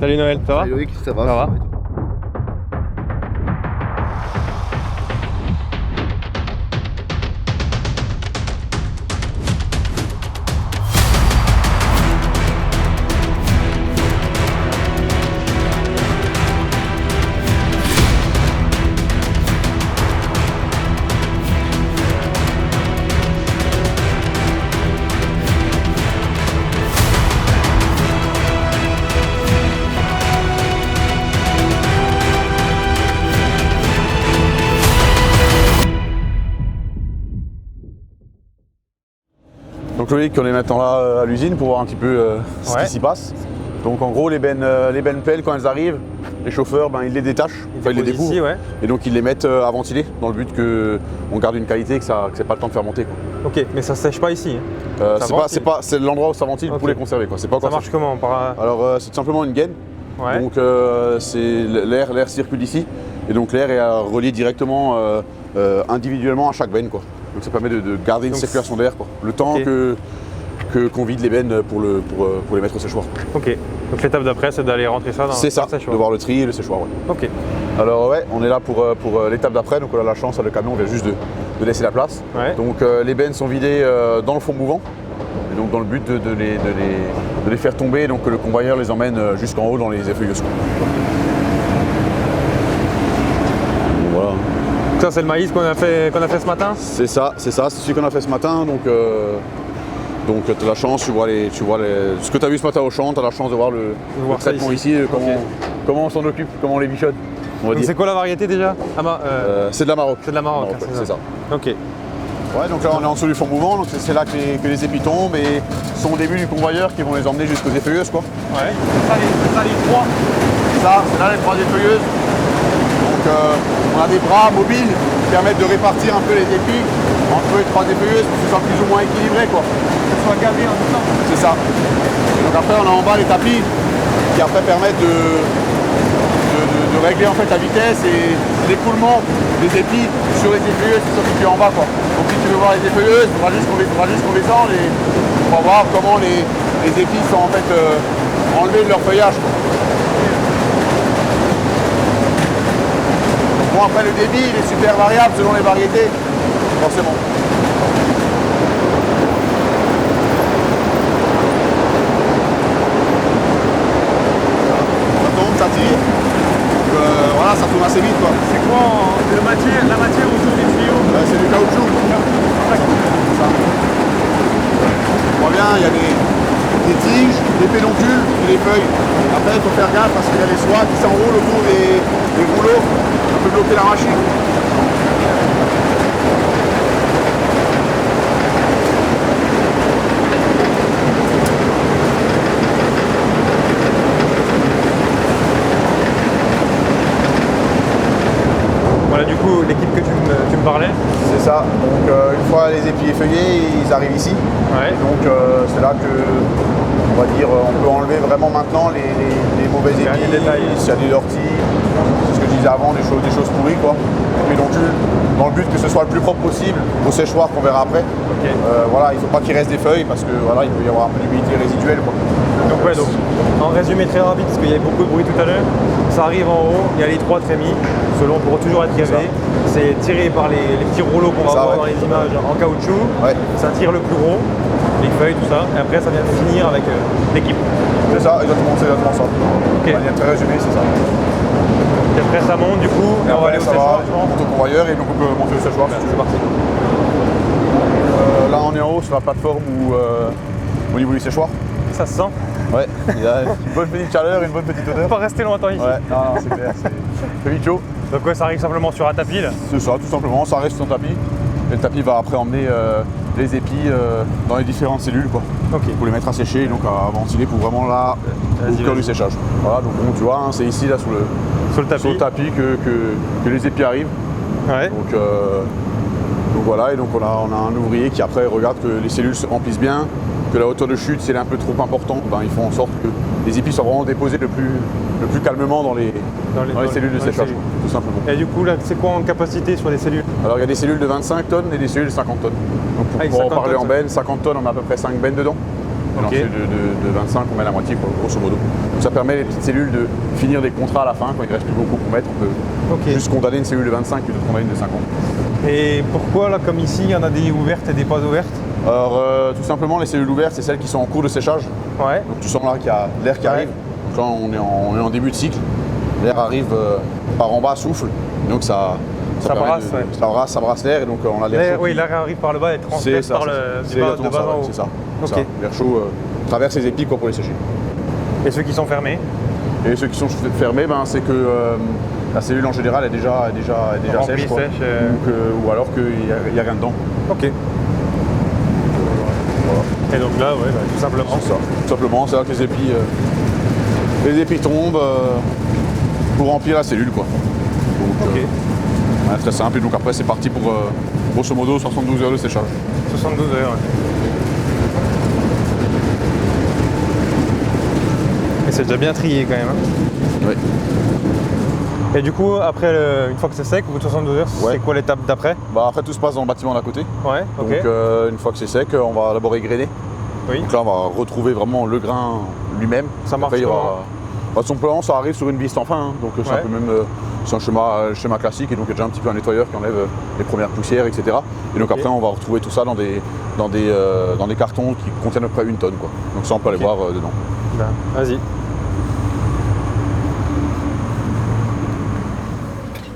Salut Noël, ça va? Salut Loïc, ça va? Ça va. Donc Loïc, on est maintenant là à l'usine pour voir un petit peu ce qui s'y passe. Donc en gros les bennes pelles quand elles arrivent, les chauffeurs ils les détachent, ils les découvrent ici, et donc ils les mettent à ventiler dans le but qu'on garde une qualité et que c'est pas le temps de faire monter. Quoi. Ok, mais ça se sèche pas ici. C'est l'endroit où ça ventile pour les conserver. Quoi. Pas ça marche comment Alors c'est tout simplement une gaine. Ouais. Donc l'air circule ici et donc l'air est relié directement individuellement à chaque benne. Quoi. Donc ça permet de garder une circulation d'air le temps qu'on vide les bennes pour les mettre au séchoir. Ok, donc l'étape d'après c'est d'aller rentrer ça dans le séchoir. C'est ça, de voir le tri et le séchoir. Ouais. Ok. Alors ouais, on est là pour l'étape d'après, donc on a la chance, le camion vient juste de laisser la place. Ouais. Donc les bennes sont vidées dans le fond mouvant, et donc dans le but de les faire tomber, donc que le convoyeur les emmène jusqu'en haut dans les effeuilleuses. Voilà. Ça c'est le maïs qu'on a fait ce matin? C'est celui qu'on a fait ce matin. Donc tu as la chance, tu vois ce que tu as vu ce matin au champ, tu as la chance de voir le traitement ici, comment on s'en occupe, comment on les bichonne. C'est quoi la variété déjà? C'est de la Maroc. C'est de la Maroc, c'est ça. Ok. Ouais, donc là on est en dessous du fond mouvant, donc c'est là que les épis tombent et sont au début du convoyeur qui vont les emmener jusqu'aux effeuilleuses. Quoi. Ouais. C'est ça les trois? C'est là les trois effeuilleuses. Donc on a des bras mobiles qui permettent de répartir un peu les épis entre les trois effeuilleuses pour que ce soit plus ou moins équilibré. Quoi. Que ce soit gavé en même temps. C'est ça. Donc après on a en bas les tapis qui après permettent de régler en fait la vitesse et l'écoulement des épis sur les effeuilleuses qui sont situées en bas. Quoi. Donc si tu veux voir les effeuilleuses, il faudra juste qu'on descende et on va voir comment les épis sont en fait enlevés de leur feuillage. Quoi. Bon, après le débit il est super variable selon les variétés, forcément. Ça tombe, ça tire. Voilà, ça tourne assez vite. Quoi. C'est quoi la matière autour des tuyaux? C'est du caoutchouc. Ça. On voit bien, il y a des tiges, des pédoncules et des feuilles. Après il faut faire gaffe parce qu'il y a les soies qui s'enroulent autour des rouleaux. On peut bloquer la machine. Voilà, du coup, l'équipe que tu me parlais. C'est ça. Donc une fois les épis effeuillés, ils arrivent ici. Ouais. Donc c'est là que on va dire on peut enlever vraiment maintenant les mauvais épis, s'il y a des orties, c'est ce que je disais avant, des choses pourries quoi. Et donc dans le but que ce soit le plus propre possible au séchoir qu'on verra après. Okay. Voilà, il ne faut pas qu'il reste des feuilles parce que voilà, il peut y avoir un peu d'humidité résiduelle quoi. Donc ouais, donc en résumé très rapide parce qu'il y avait beaucoup de bruit tout à l'heure, ça arrive en haut, il y a les trois trémies, selon pour toujours être gavé. C'est tiré par les petits rouleaux qu'on va voir dans les images en caoutchouc. Ouais. Ça tire le plus gros, les feuilles, tout ça, et après ça vient de finir avec l'équipe. C'est ça, exactement ça. Okay. De manière très résumée, c'est ça. Et après ça monte du coup, et on va aller au séchoir. On monte au convoyeur et donc on peut monter au séchoir. C'est parti. Là on est en haut sur la plateforme au niveau du séchoir. Ça se sent. Ouais, il y a une bonne petite chaleur, une bonne petite odeur. On va pas rester longtemps ici. Ouais, non, c'est clair, c'est vite chaud. Donc ouais, ça arrive simplement sur un tapis là. C'est ça, tout simplement, ça reste sur un tapis. Et le tapis va après emmener les épis dans les différentes cellules quoi. Okay. Pour les mettre à sécher, donc à ventiler pour vraiment là au cœur du séchage. Voilà, donc bon, tu vois, hein, c'est ici là sur le tapis que les épis arrivent. Ouais. Donc voilà, et donc on a un ouvrier qui après regarde que les cellules se remplissent bien, que la hauteur de chute, si elle est un peu trop importante, ils font en sorte que les épis soient vraiment déposés le plus calmement dans les cellules de séchage, tout simplement. Et du coup, là, c'est quoi en capacité sur les cellules? Alors il y a des cellules de 25 tonnes et des cellules de 50 tonnes. Donc pour en parler en bennes, 50 tonnes, on a à peu près 5 bennes dedans. Et dans celui de 25, on met la moitié, quoi, grosso modo. Donc ça permet les petites cellules de finir des contrats à la fin. Quand il ne reste plus beaucoup pour mettre, on peut juste condamner une cellule de 25 plutôt que condamner une de 50. Et pourquoi, là, comme ici, il y en a des ouvertes et des pas ouvertes? Alors, tout simplement, les cellules ouvertes, c'est celles qui sont en cours de séchage. Ouais. Donc tu sens là qu'il y a l'air qui arrive. Quand on est en début de cycle, l'air arrive par en bas, souffle. Donc ça brasse l'air et donc on a l'air chaud. Oui, l'air arrive par le bas et transperce par de bas en haut. C'est ça. L'air chaud traverse les épis pour les sécher. Et ceux qui sont fermés? Et ceux qui sont fermés, c'est que la cellule en général est déjà sèche. Ou alors qu'il n'y a rien dedans. Ok. Et donc là, tout simplement. C'est ça. Tout simplement, c'est là que les épis tombent pour remplir la cellule, quoi. Donc, très simple. Et donc après, c'est parti pour grosso modo 72 heures de séchage. 72 heures, ouais. Et c'est déjà bien trié quand même. Oui. Et du coup, après, une fois que c'est sec, au bout de 72 heures, c'est quoi l'étape d'après? Après, tout se passe dans le bâtiment d'à côté. Ouais, ok. Donc, une fois que c'est sec, on va d'abord égrainer. Oui. Donc là, on va retrouver vraiment le grain lui-même. Ça marche comment? Simplement, ça arrive sur une vis sans fin. Hein. Donc, c'est un peu même c'est un schéma classique. Et donc, il y a déjà un petit peu un nettoyeur qui enlève les premières poussières, etc. Et donc, après, on va retrouver tout ça dans des cartons qui contiennent à peu près 1 tonne, quoi. Donc, ça, on peut aller voir dedans. Ben, vas-y.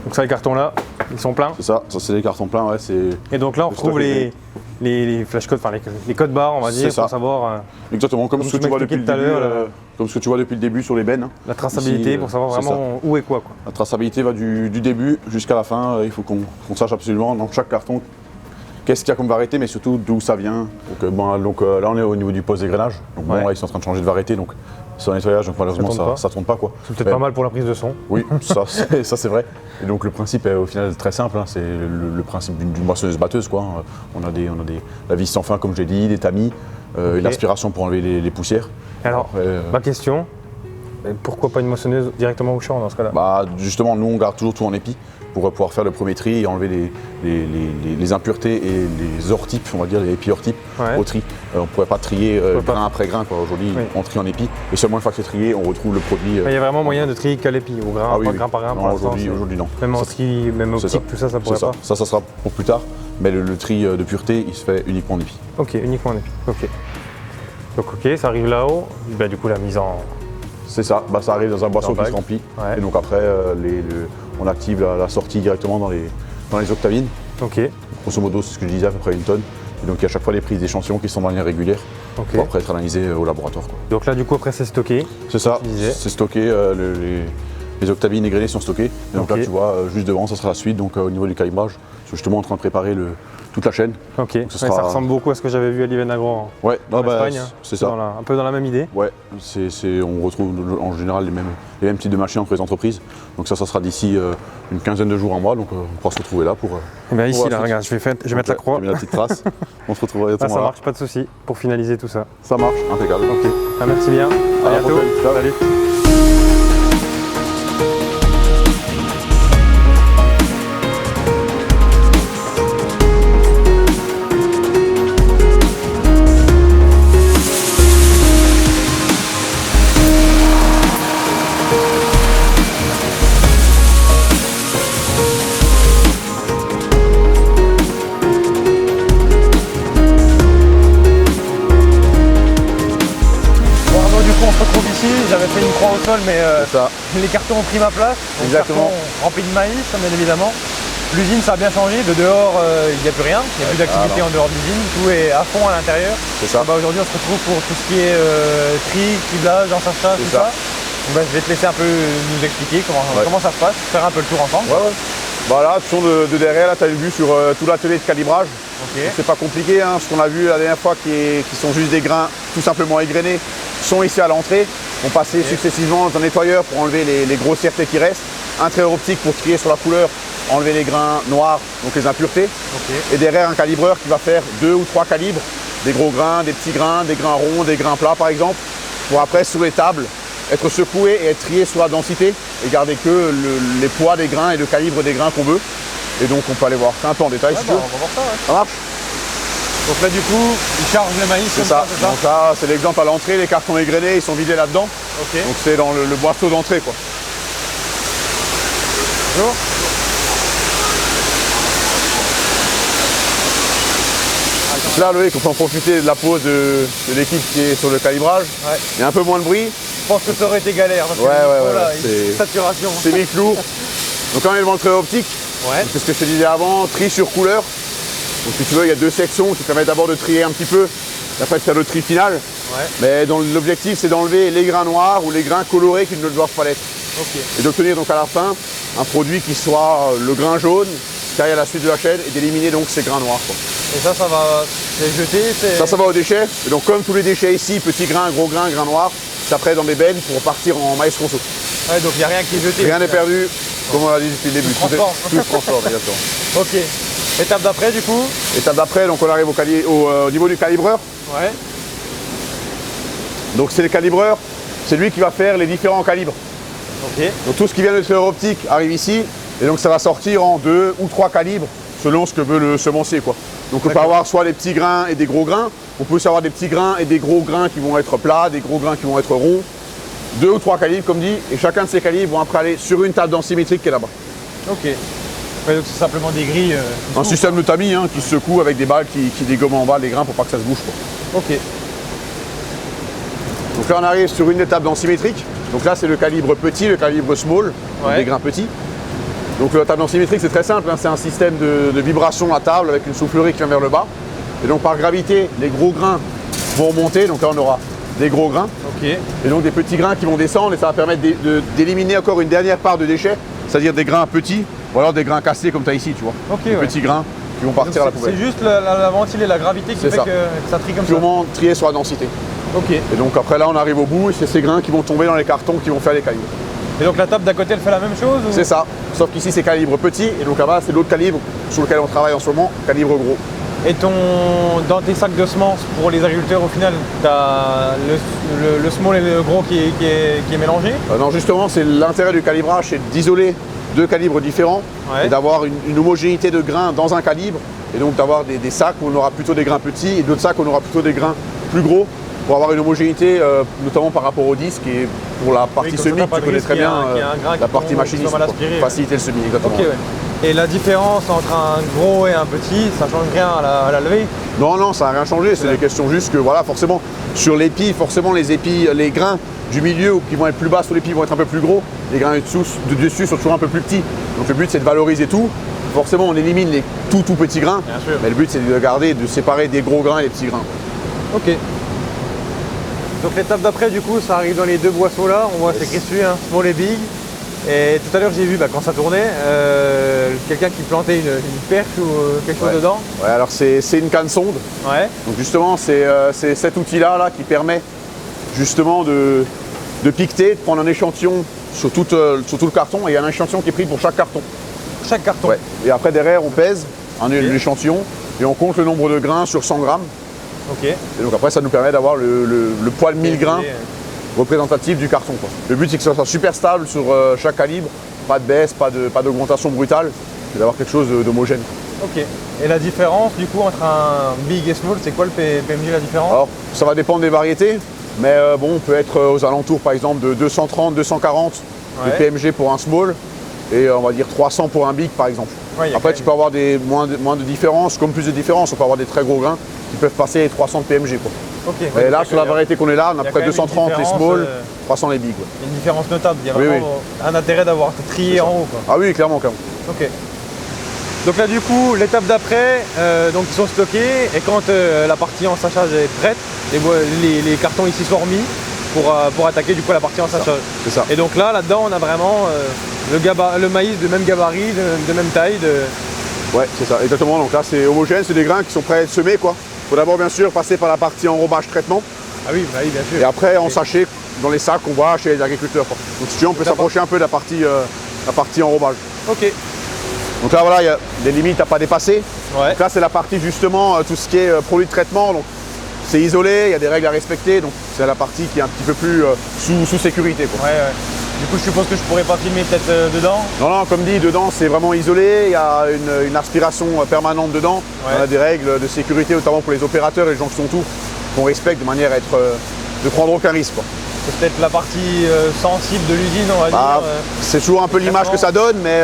Donc ça, les cartons là, ils sont pleins? C'est ça c'est les cartons pleins, ouais. Et donc là, on retrouve les flashcodes, enfin les codes barres, on va dire, pour savoir. Exactement, comme ce que tu vois depuis le début, comme ce que tu vois depuis le début sur les bennes. La traçabilité, ici, pour savoir vraiment où est quoi. La traçabilité va du début jusqu'à la fin. Il faut qu'on sache absolument dans chaque carton qu'est-ce qu'il y a comme variété, mais surtout d'où ça vient. Donc là, on est au niveau du poste d'égrainage. Donc là, ils sont en train de changer de variété. Donc c'est un nettoyage, donc malheureusement ça tourne pas, quoi. C'est peut-être pas mal pour la prise de son. Oui, ça c'est vrai. Et donc le principe est au final très simple, hein. C'est le principe d'une moissonneuse batteuse, quoi. On a la vis sans fin, comme j'ai dit, des tamis, une aspiration pour enlever les poussières. Alors, ma question, pourquoi pas une moissonneuse directement au champ dans ce cas-là? Justement, nous on garde toujours tout en épi pour pouvoir faire le premier tri et enlever les impuretés et les hors-types, on va dire les épis hors-types au tri. On ne pourrait pas trier grain après grain, quoi. Aujourd'hui, on trie en épi et seulement une fois que c'est trié, on retrouve le produit. Il y a vraiment moyen de trier qu'à l'épi, au grain, grain par grain. Non, aujourd'hui non. Même en tri, même optique, tout ça pourrait pas. Ça sera pour plus tard, mais le tri de pureté, il se fait uniquement en épi. Ok, uniquement en épi. Ok. Donc ça arrive là-haut. Du coup, la mise en. C'est ça. Ça arrive dans un boisseau qui se remplit. Et donc après, on active la sortie directement dans les octavines. Ok. Grosso modo, c'est ce que je disais, à peu près 1 tonne. Et donc il y a à chaque fois les prises d'échantillons qui sont de manière régulière pour après être analysées au laboratoire, quoi. Donc là, du coup, après, c'est stocké. C'est ça. C'est stocké. Les octavines égrenées sont stockées. Et donc là, tu vois, juste devant, ça sera la suite. Donc au niveau du calibrage, je suis justement en train de préparer toute la chaîne. Ok. Ça ressemble beaucoup à ce que j'avais vu à l'Ivenagro en Espagne. C'est ça. Un peu dans la même idée. Ouais. On retrouve en général les mêmes types de machines entre les entreprises. Donc ça sera d'ici une quinzaine de jours, un mois. Donc on pourra se retrouver là pour. Ici, là, regarde, je vais mettre la croix. Je vais mettre la petite trace. On se retrouvera. Ça marche, pas de souci pour finaliser tout ça. Ça marche, impeccable. Ok. Merci bien. À bientôt. Salut. J'avais fait une croix au sol, mais les cartons ont pris ma place. Exactement. Cartons remplis de maïs, bien évidemment. L'usine, ça a bien changé. De dehors, il n'y a plus rien. Il n'y a plus d'activité en dehors de l'usine. Tout est à fond à l'intérieur. C'est ça. Aujourd'hui, on se retrouve pour tout ce qui est tri, criblage, ensachage, tout ça. Donc, je vais te laisser un peu nous expliquer comment ça se passe, faire un peu le tour ensemble. Voilà, ce sont de derrière, là, tu as une vue sur tout l'atelier de calibrage. C'est pas compliqué, hein. Ce qu'on a vu la dernière fois qui sont juste des grains tout simplement égrenés sont ici à l'entrée. On passait successivement dans un nettoyeur pour enlever les grossièretés qui restent, un traiteur optique pour trier sur la couleur, enlever les grains noirs, donc les impuretés, et derrière un calibreur qui va faire 2 ou 3 calibres, des gros grains, des petits grains, des grains ronds, des grains plats par exemple, pour après sur les tables être secoué et être trié sur la densité et garder que les poids des grains et le calibre des grains qu'on veut. Et donc on peut aller voir ça un peu en détail si tu veux. On va voir ça. Ça marche. Donc là du coup, ils chargent le maïs C'est comme ça. c'est ça. Donc là, c'est l'exemple à l'entrée, les cartons égrenés, ils sont vidés là-dedans. Ok. Donc c'est dans le boîteau d'entrée quoi. Bonjour. Donc là, Loïc, on peut en profiter de la pause de l'équipe qui est sur le calibrage. Ouais. Il y a un peu moins de bruit. Je pense que ça aurait été galère. Parce que, c'est saturation. c'est mi-flou. Donc là, on est devant le trait optique. Ouais. C'est ce que je te disais avant, tri sur couleur. Donc si tu veux, il y a deux sections qui permettent d'abord de trier un petit peu, et après de faire le tri final. Ouais. Mais l'objectif, c'est d'enlever les grains noirs ou les grains colorés qui ne le doivent pas l'être. Ok. Et d'obtenir donc à la fin un produit qui soit le grain jaune, qui aille à la suite de la chaîne, et d'éliminer donc ces grains noirs, quoi. Et ça va, c'est jeté, c'est... Ça va aux déchets. Et donc comme tous les déchets ici, petits grains, gros grains, grains noirs, ça prête dans des bennes pour partir en maïs conso. Ouais, donc il n'y a rien qui est jeté. Rien n'est perdu, comme on l'a dit depuis le début. Tout se transforme, exactement. Ok. Étape d'après du coup. Étape d'après, donc on arrive au niveau du calibreur. Ouais. Donc c'est le calibreur, c'est lui qui va faire les différents calibres. Ok. Donc tout ce qui vient de l'extérieur optique arrive ici, et donc ça va sortir en 2 ou 3 calibres, selon ce que veut le semencier, quoi. Donc on peut avoir soit des petits grains et des gros grains, on peut aussi avoir des petits grains et des gros grains qui vont être plats, des gros grains qui vont être ronds. 2 ou 3 calibres comme dit, et chacun de ces calibres vont après aller sur une table densimétrique qui est là-bas. Ok. Ouais, donc c'est simplement des grilles. Un système de tamis qui se secoue avec des balles qui dégomment en bas les grains pour pas que ça se bouge, quoi. Ok. Donc là on arrive sur une étape densimétrique. Donc là c'est le calibre petit, le calibre small, Ouais. des grains petits. Donc la table densimétrique c'est très simple, c'est un système de vibration à table avec une soufflerie qui vient vers le bas. Et donc par gravité, les gros grains vont remonter, donc là on aura des gros grains. Ok. Et donc des petits grains qui vont descendre et ça va permettre d'éliminer encore une dernière part de déchets, c'est-à-dire des grains petits ou alors des grains cassés comme tu as ici, tu vois. Ok, Des ouais. petits grains qui vont partir à la poubelle. C'est juste la ventile et la gravité qui C'est fait ça. que ça trie comme Purement trié sur la densité. ça. Ok. Et donc après là on arrive au bout et c'est ces grains qui vont tomber dans les cartons qui vont faire les calibres. Et donc la table d'à côté elle fait la même chose ou... C'est ça, sauf qu'ici c'est calibre petit et donc là-bas c'est l'autre calibre sur lequel on travaille en ce moment, calibre gros. Et dans tes sacs de semences pour les agriculteurs au final, tu as le small et le gros qui est mélangé. Non justement c'est l'intérêt du calibrage, c'est d'isoler deux calibres différents Ouais. et d'avoir une homogénéité de grains dans un calibre et donc d'avoir des sacs où on aura plutôt des grains petits et d'autres sacs où on aura plutôt des grains plus gros pour avoir une homogénéité notamment par rapport au disque et pour la partie comme ça, semi t'as pas tu de connais risque très qu'il y ait bien un- qu'il y ait un grain la qui partie tombe, machiniste qui soit mal pour aspiré. faciliter le semi exactement. Ok, ouais. Et la différence entre un gros et un petit, ça change rien à la levée. Non, ça n'a rien changé, c'est des questions juste que voilà, forcément, sur l'épi, forcément les épis, les grains du milieu qui vont être plus bas sur l'épi vont être un peu plus gros, les grains de dessus sont toujours un peu plus petits. Donc le but c'est de valoriser tout. Forcément on élimine les tout petits grains, Bien sûr. mais le but c'est de garder, de séparer des gros grains et des petits grains. Ok. Donc l'étape d'après du coup ça arrive dans les deux boisseaux là, on voit c'est écrit dessus, hein, small et big. Et tout à l'heure j'ai vu quand ça tournait, quelqu'un qui plantait une perche ou quelque chose Ouais. dedans. Ouais, alors c'est une canne sonde. Ouais. Donc justement c'est cet outil-là qui permet justement de piqueter, de prendre un échantillon sur tout le carton et il y a un échantillon qui est pris pour chaque carton. Chaque carton. Ouais. Et après derrière on pèse l'échantillon et on compte le nombre de grains sur 100 grammes. Ok. Et donc après ça nous permet d'avoir le poids de 1000 grains représentatif du carton, quoi. Le but c'est que ça soit super stable sur chaque calibre, pas de baisse, pas d'augmentation brutale, et d'avoir quelque chose d'homogène. Ok. Et la différence du coup entre un big et small, c'est quoi le PMJ la différence? Alors ça va dépendre des variétés, mais bon on peut être aux alentours par exemple de 230, 240 Ouais. de PMG pour un small et on va dire 300 pour un big par exemple. Ouais, y a Après quand tu même- peux avoir moins de différences, comme plus de différences, on peut avoir des très gros grains qui peuvent passer les 300 de PMG, quoi. Ok. Et Ouais, là donc, sur la variété qu'on est là, on a y a près quand de même une 230 les différence, small, 300 les big. Ouais. il y a une différence notable, il y a Oui, vraiment un intérêt d'avoir trié en haut, quoi. Ah oui, clairement. Ok. Donc là du coup, l'étape d'après, donc ils sont stockés et quand la partie en sachage est prête, les cartons ici sont remis pour attaquer du coup la partie en sachage. C'est ça. Et donc là-dedans on a vraiment le maïs de même gabarit, de même taille. Ouais, c'est ça, exactement. Donc là, c'est homogène, c'est des grains qui sont prêts à être semés, quoi. Il faut d'abord, bien sûr, passer par la partie enrobage traitement Ah oui, bah oui bien sûr. et après en sachet dans les sacs qu'on voit chez les agriculteurs, quoi. Donc si tu veux, on peut s'approcher un peu de la partie enrobage. Ok. Donc là, voilà, il y a des limites à pas dépasser. Ouais. Donc là, c'est la partie justement, tout ce qui est produit de traitement. Donc c'est isolé, il y a des règles à respecter. Donc c'est la partie qui est un petit peu plus sous sécurité, quoi. Ouais, ouais. Du coup, je suppose que je pourrais pas filmer peut-être dedans. Non, comme dit, dedans c'est vraiment isolé, il y a une aspiration permanente dedans. Ouais. On a des règles de sécurité, notamment pour les opérateurs et les gens qui sont autour, qu'on respecte de manière à être, de prendre aucun risque, quoi. C'est peut-être la partie sensible de l'usine, on va dire. C'est toujours un peu l'image que ça donne, mais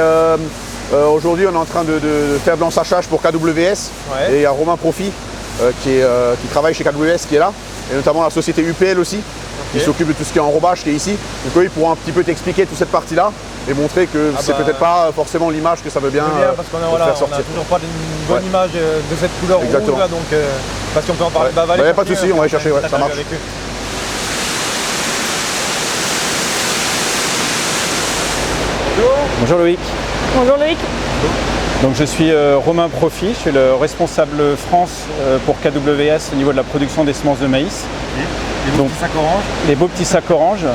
aujourd'hui on est en train de faire de l'ensachage pour KWS. Ouais. Et il y a Romain Profi qui travaille chez KWS qui est là, et notamment la société UPL aussi, qui s'occupe de tout ce qui est enrobage qui est ici. Donc eux, ils pourront un petit peu t'expliquer toute cette partie-là et montrer que c'est peut-être pas forcément l'image que ça veut bien, parce qu'on faire sortir. n'a toujours pas une bonne image de cette couleur rouge là, donc parce qu'on peut en parler. Il n'y a pas de souci, on va aller chercher, ça marche. Bonjour Loïc. Bonjour Loïc. Donc je suis Romain Profi, je suis le responsable France pour KWS au niveau de la production des semences de maïs. Les beaux petits sacs orange. Les beaux petits sacs orange.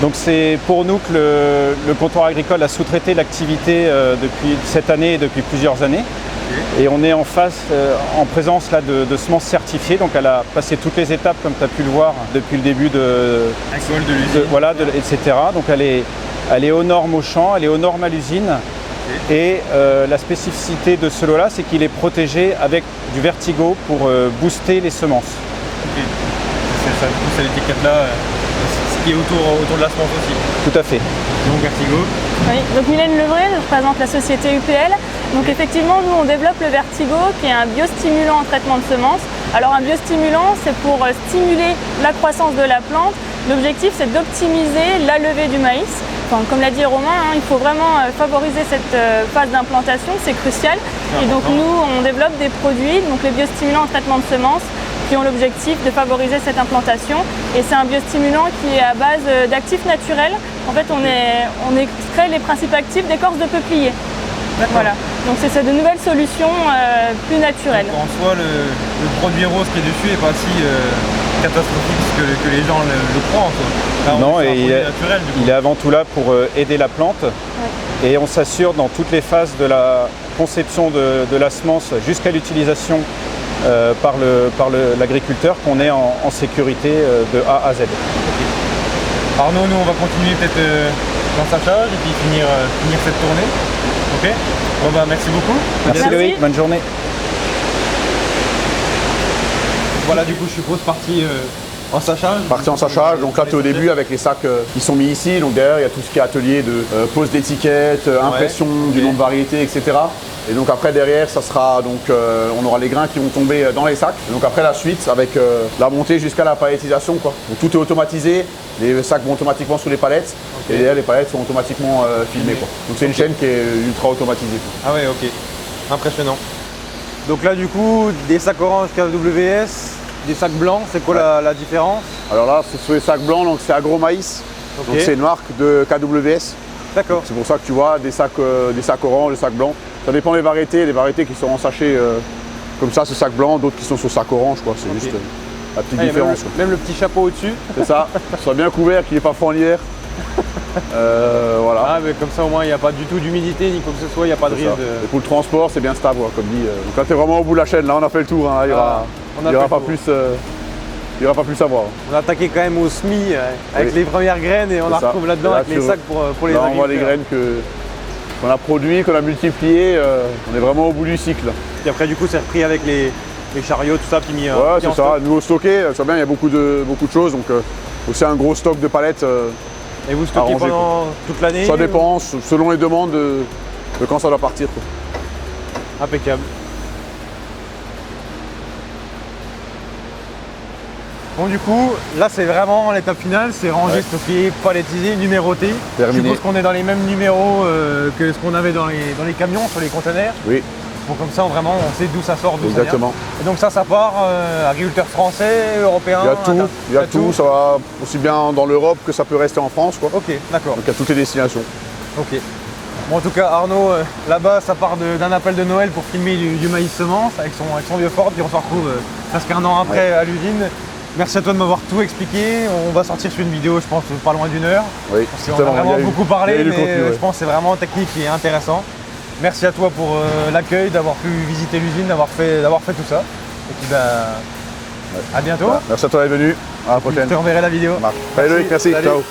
Donc c'est pour nous que le comptoir agricole a sous-traité l'activité depuis cette année et depuis plusieurs années. Et on est en face, en présence là, de semences certifiées. Donc elle a passé toutes les étapes comme tu as pu le voir depuis le début de l'usine. Voilà, etc. Donc elle est aux normes au champ, elle est aux normes à l'usine. Et la spécificité de ce lot-là, c'est qu'il est protégé avec du Vertigo pour booster les semences. Okay. C'est l'étiquette là, ce qui est autour de la semence aussi. Tout à fait. Donc Vertigo. Oui, donc Mylène Levray, je représente la société UPL. Donc effectivement, nous on développe le Vertigo qui est un biostimulant en traitement de semences. Alors un biostimulant, c'est pour stimuler la croissance de la plante. L'objectif, c'est d'optimiser la levée du maïs. Enfin, comme l'a dit Romain, il faut vraiment favoriser cette phase d'implantation, c'est crucial. Et donc nous, on développe des produits, donc les biostimulants en traitement de semences, qui ont l'objectif de favoriser cette implantation. Et c'est un biostimulant qui est à base d'actifs naturels. En fait, on extrait les principes actifs d'écorce de peuplier. Voilà. Donc c'est de nouvelles solutions plus naturelles. Donc, en soi, le produit rose qui est dessus n'est pas si catastrophique que les gens le croient. Là, non, et il est avant tout là pour aider la plante. Ouais. Et on s'assure dans toutes les phases de la conception de la semence jusqu'à l'utilisation par l'agriculteur qu'on est en sécurité de A à Z. Okay. Arnaud, nous on va continuer peut-être l'ensachage et puis finir cette tournée. Ok. Bon bah merci beaucoup. Merci Loïc, bonne journée. Voilà, du coup je suppose partie ensachage. Partie ensachage, donc là tu es au début avec les sacs qui sont mis ici, donc derrière il y a tout ce qui est atelier de pose d'étiquettes, impression du nom de variété, etc. Et donc après derrière ça sera donc on aura les grains qui vont tomber dans les sacs. Et donc après la suite avec la montée jusqu'à la palettisation quoi. Donc tout est automatisé, les sacs vont automatiquement sur les palettes et derrière les palettes sont automatiquement filmées quoi. Donc c'est une chaîne qui est ultra automatisée quoi. Ah ouais, ok, impressionnant. Donc là du coup des sacs orange KWS, des sacs blancs, c'est quoi la différence? Alors là c'est sur les sacs blancs, donc c'est Agro Maïs, donc c'est une marque de KWS. D'accord. C'est pour ça que tu vois des sacs orange, des sacs blancs. Ça dépend des variétés qui sont en sachet comme ça, ce sac blanc, d'autres qui sont sur sac orange, quoi. C'est juste la petite différence. Même le petit chapeau au-dessus. C'est ça, soit bien couvert, qu'il n'est pas froid en hiver. Voilà. Ah, mais comme ça au moins il n'y a pas du tout d'humidité ni quoi que ce soit, il n'y a pas de risque. Et pour le transport, c'est bien stable, comme dit. Donc là, tu es vraiment au bout de la chaîne. Là, on a fait le tour. Hein. Il n'y aura pas plus à voir. On a attaqué quand même au SMI avec les premières graines et on la retrouve là-dedans avec les sacs pour les agriculteurs. On voit les graines qu'on a produites, qu'on a multipliées. On est vraiment au bout du cycle. Et après, du coup, c'est repris avec les chariots, tout ça, puis mis ouais, c'est ça. Nouveau stocké. Tu vois bien, il y a beaucoup de choses. Donc, aussi un gros stock de palettes. Et vous stockez pendant toute l'année? Ça dépend, selon les demandes de quand ça doit partir. Quoi. Impeccable. Bon du coup, là c'est vraiment l'étape finale, c'est rangé, stocké, palettisé, numéroté. Terminé. Je suppose qu'on est dans les mêmes numéros que ce qu'on avait dans les camions, sur les conteneurs. Oui. Bon, comme ça, vraiment, on sait d'où ça sort, d'où ça vient. Exactement. Et donc ça part agriculteurs français, européens. Il y a tout, ça va aussi bien dans l'Europe que ça peut rester en France. Quoi. Ok, d'accord. Donc il y a toutes les destinations. Ok. Bon, en tout cas, Arnaud, là-bas, ça part d'un appel de Noël pour filmer du maïs semence avec son vieux Ford, puis on se retrouve presque un an après à l'usine. Merci à toi de m'avoir tout expliqué. On va sortir sur une vidéo, je pense, pas loin d'une heure. Oui, parce qu'on a vraiment beaucoup parlé, mais je pense que c'est vraiment technique et intéressant. Merci à toi pour l'accueil, d'avoir pu visiter l'usine, d'avoir fait tout ça. Et puis à bientôt. Merci à toi d'être venu. À la prochaine. Je te renverrai la vidéo. Salut Loïc, merci. Salut. Ciao.